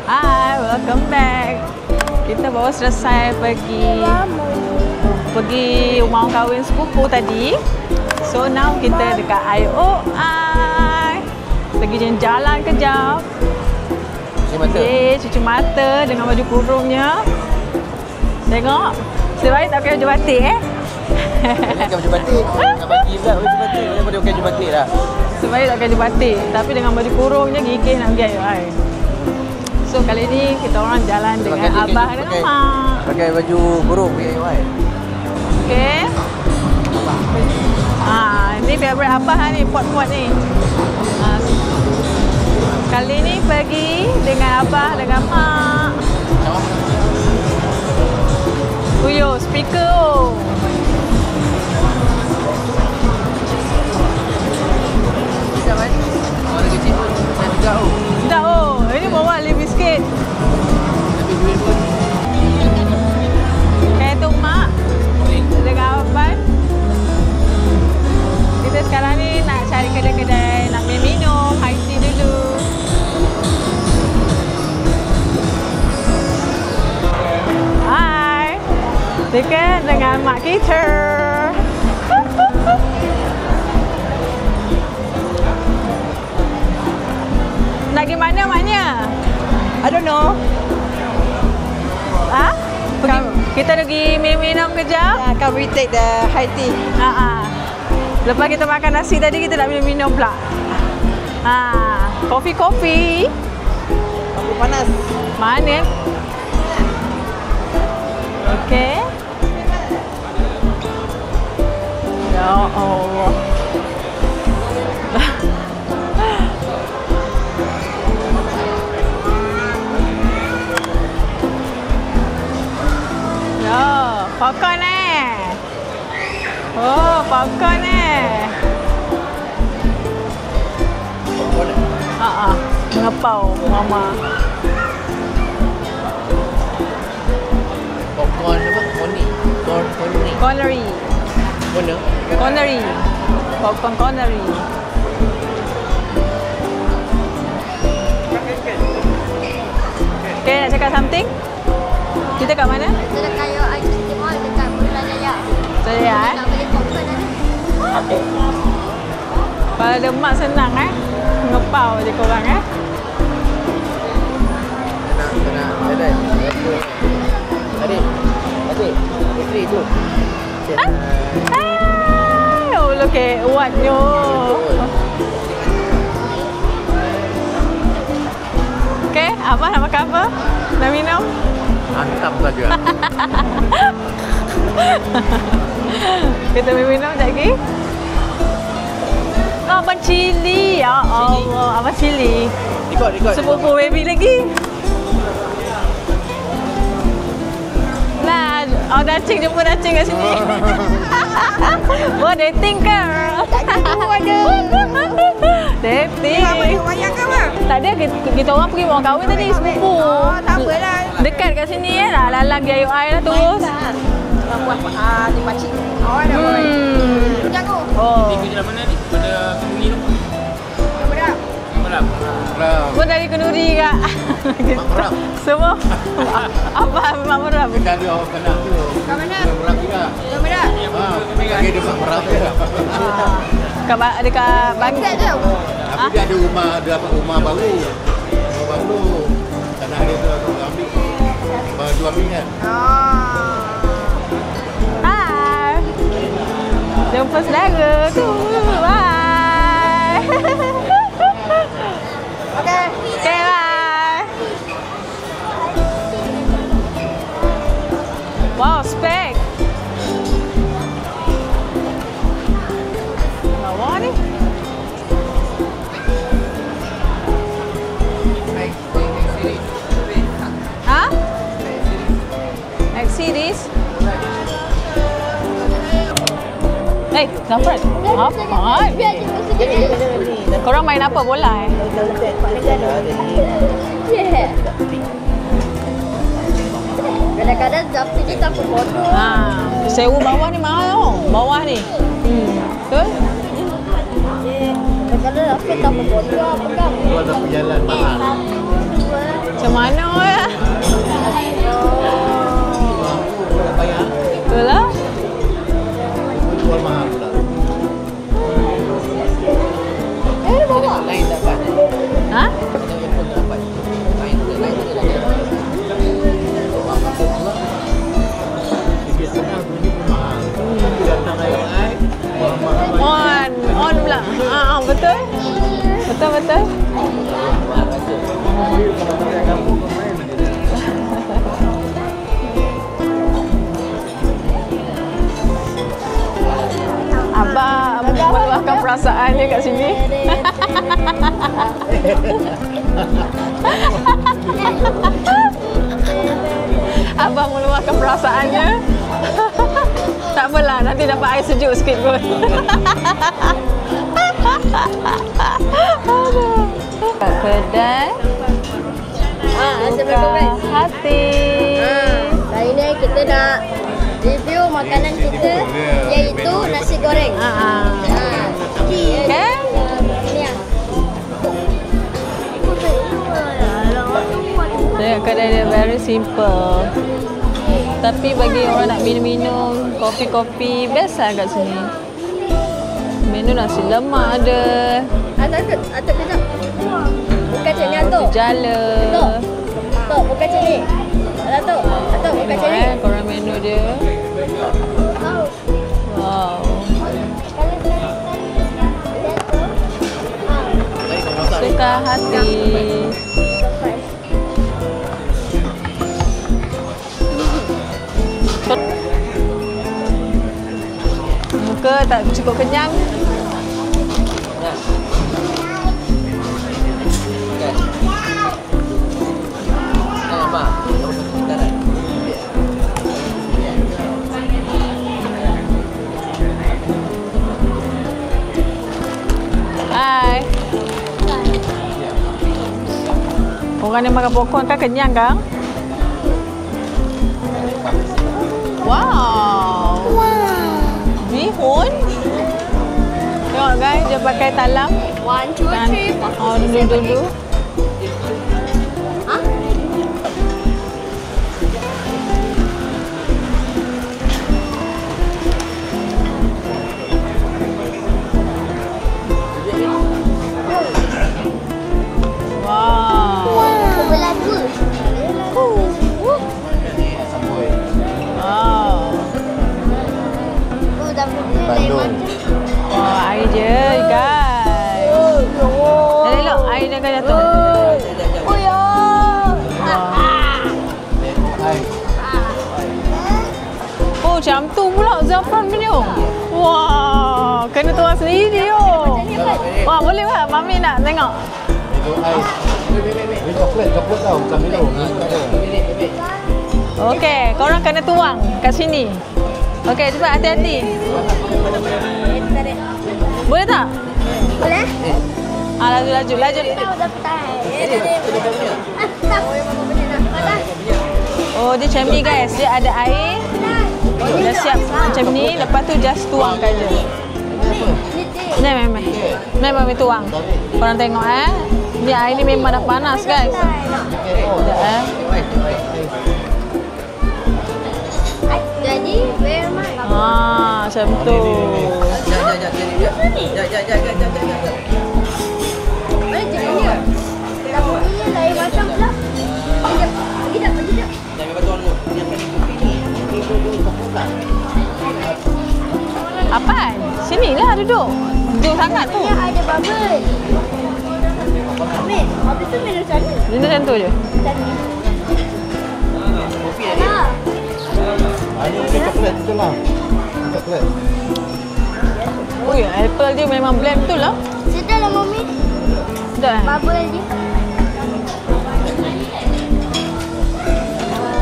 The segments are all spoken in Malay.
Hi, welcome back. Kita baru selesai pergi rumah orang kahwin sepupu tadi. So now kita dekat IOI. Pergi jalan kejap. Cuci mata. Cuci mata dengan baju kurungnya. Tengok. Sebaik tak pakai baju batik Ini kan baju batik. Nak bagi pula baju batik. Boleh pakai baju batik dah. Sebaik tak pakai baju batik. Tapi dengan baju kurungnya gigih nak pergi IOI. So kali ni kita orang jalan dengan abah dengan mak. Pakai baju kurung pergi IOI. Okay. Ni favorite abah ni, pot-pot ni. Kali ni pergi dengan abah dengan mak. Uyo, speaker oh. Sedap kan? Warna kecil pun sedap juga oh. Sedap oh. Ini bawa lebih sikit. Tapi duit pun. Kayak tu mak. Dengan abang. Kita sekarang ni nak cari kedai-kedai nak minum, high tea dulu. Hai. Dekat dengan mak kita. Nak pergi mana maknya? I don't know. Kita pergi minum kejap. Yeah, can we take the high tea? Lepas kita makan nasi tadi, kita nak minum pula. Kopi. Kopi panas. Mana? Okey. Ya Allah. Ya, popcorn Oh, popcorn Mengepau mama. Popcorn apa? Cornery. Popcorn cornery. Okay, nak cakap something? Kita kat mana? Kita dekat IOI City Mall dekat Putrajaya. Saya Nak beli popcorn ada. Kalau ada mak senang ngepau je korang Tenang. Adik. Isteri tu. Oh, look at uatnya. Okay, abah nak makan apa? Nak minum? Mantap saja. Kita minum sekejap lagi. Abang cili. Ya Allah, abang cili. Ikut. Sepupu baby lagi. Nah, dacing jumpa dacing kat sini. Dating ke? Tak ada ada. Dating. Wayang ke apa? Tak ada, kita orang pergi orang kahwin tadi, sepupu. Tak apalah. Dekat kat sini lah, lalang pergi IOI lah terus. Di pakcik. Ada apa? Jago. Oh. Ikut jalan mana ni? Pada Kenduri tu. Merap. Pun dari Kenduri kak. Mak Merap. Semua. Apa Mak Merap? Kita ada orang kanak tu. Kat mana? Merap juga. Kat mana? Bagi dia Mak Merap je. Dekat Bangkok tu. Tapi dia ada rumah baru. Rumah baru. Tanah dia tu aku ambil. Dua pingat. Hai. Jumpa saudara tu. Bye. Okay. Okay, bye. Wow, spek. Bawah ni. X-Series. Zafran. Apa? Korang main apa? Bola Kadang-kadang Zafran dia takut bodoh. Sewa bawah ni mahal tau. Bawah ni. Betul? Kadang-kadang Zafran takut bodoh apa kan? Dua tak jalan mahal. Macam mana dia kat sini. Abang meluahkan perasaannya. Tak apalah, nanti dapat air sejuk sikit pun. Kedai Buka Hati. Hari ni kita nak review makanan kita, iaitu nasi goreng. Okay. Ni ah. Tengok kedai dia very simple. Tapi bagi orang nak minum-minum, kopi-kopi, best lah kat sini. Menu nasi lemak ada. Atuk kejap. Bukan macam ni, Atuk. Roti jala. Atuk, bukan macam ni. Atuk, bukan macam ni. Korang menu dia. Wow. Suka hati. Muka tak cukup kenyang. Hai. Orang yang makan popcorn kan kenyang kan? Wow. Bihun. Tengok guys, dia pakai talam. 1, 2, 3, 4. Oh, dulu. Sebelah tu. Bandung. Wah, air je guys. Dah elok, air dia akan jatuh. Oh ya. Oh, macam tu pula Zafran punya. Wah, kena tuang sendiri oh. Wah, boleh tak? Mami nak tengok. Ini coklat tau, bukan Milo. Okey, korang kena tuang kat sini. Okey, cepat hati-hati. Boleh tak? Boleh? Laju. Oh, dia macam ni guys. Dia ada air. Dah siap macam ni. Lepas tu just tuangkan je. Ni memang tuang. Korang tengok Ni air ni memang dah panas guys. Sekejap Jadi, memang. Macam tu. Mana jenisnya? Tak boleh lain macam pula. Sekejap. Apaan? Sinilah duduk. Jauh sangat tu. Yang ada bubble. Amin, habis tu minum macam mana? Minum macam tu je. Macam ni. Alah. Ini coklat betul lah. Coklat. Ui, apple dia memang blend betul lah. Sedap lah, Mami. Dah. Bubble dia.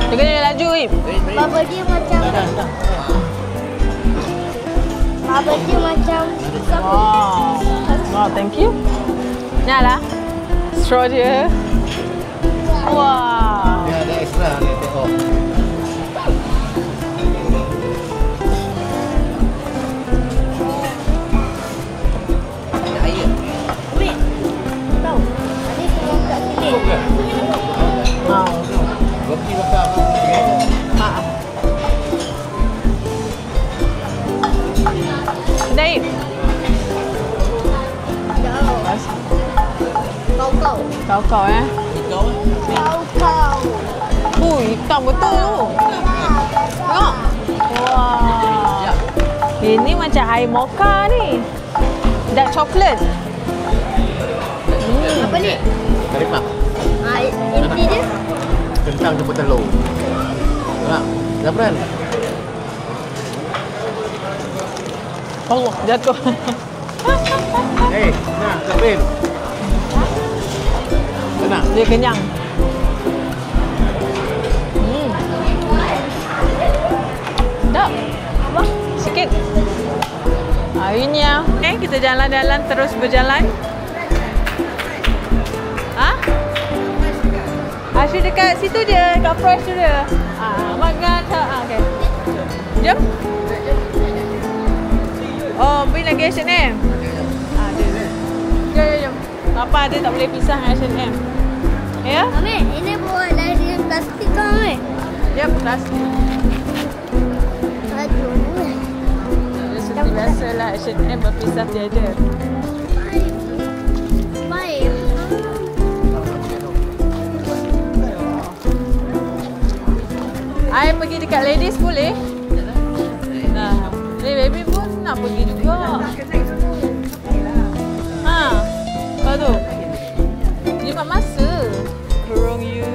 Dia kena laju, Ip. Bubble dia macam... Bubble dia macam... Wow, thank you. Ni lah. Straw dia. Wah. Dia ada extra ni, tengok. Amin. Tahu. Tadi semua kat sini. Roti bakar. Maaf. Daib. Kau. Kau. Hitam betul tu. Tengok. Wah. Ini macam air mocha ni. Dark chocolate. Apa ni? Karimak. Inti dia? Kentang jemput telur. Tak? Zafran. Allah, jatuh. Nah, Kapil. Tenang. Dia kenyang. Sedap. Sikit. Hari ni kita jalan-jalan terus berjalan. Ha? Asyik dekat situ dia, dekat fresh tu dia. Makan tak? Okey. Jom. Oh, pergi lagi H&M. Jom. Papa dia tak boleh pisah dengan H&M. Ya? Mami, ini buat dari plastik kan, Mami? Ya, plastik. Aduh. Seperti biasalah H&M berpisah tiada. Baik. I pergi dekat ladies boleh? Nah, baby pun nak pergi juga. Kau tu. Jimat masa. Kurang you.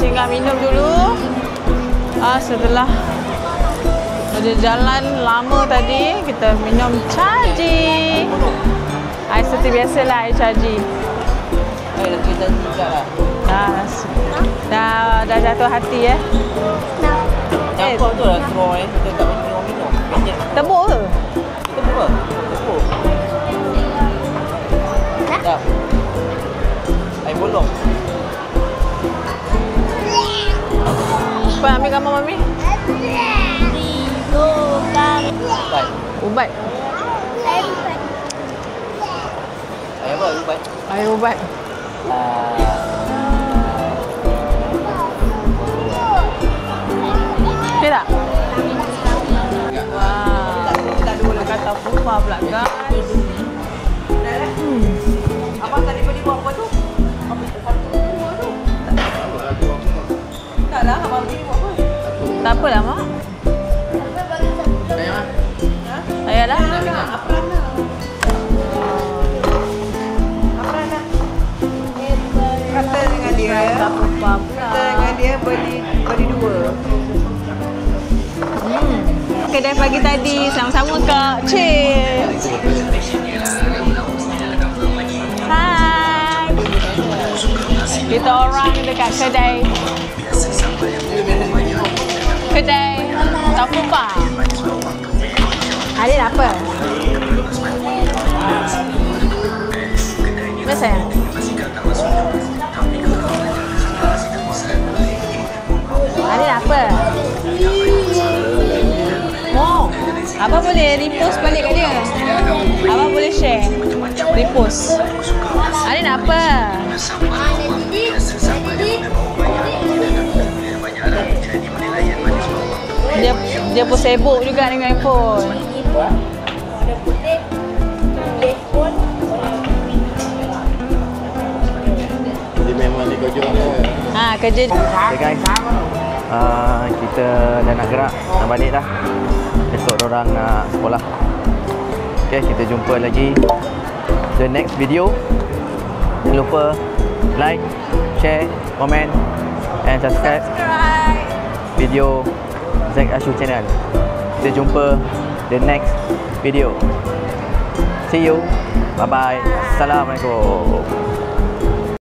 Singgah minum dulu. Setelah berjalan lama tadi, kita minum caji. Air seperti biasalah air caji. Dah jatuh hati ya. Campur tu lah straw kita tak minum. Tebuk ke? Tebuk. Tak. Air bolong. Apa ambil gambar Mami? Ubat. Air apa? Ubat. Air ubat. Okey tak? Wah. Kita kata pupa pula guys. Abang tadi pergi buat apa tu? Tak lah, abang pergi buat apa? Tak apalah mak. Ayahlah. Kata dengan dia. Kata dengan dia beli dua. Kedai pagi tadi sama-sama Kak Cik. Hai. Kita orang dekat kedai Tafupa. Adik apa? Mana sayang? Adik apa? Oh, Abang boleh repost balik kat dia. Abang boleh share. Repost. Adik nak apa? Dia pun sibuk juga dengan handphone. Dia memang dia kerja dia. Kerja. Okay guys, kita dah nak gerak, nak balik dah. Esok orang nak sekolah. Okay, kita jumpa lagi the next video. Jangan lupa like, share, comment and subscribe video Zack Ashu channel. Kita jumpa the next video. See you. Bye bye. Assalamualaikum.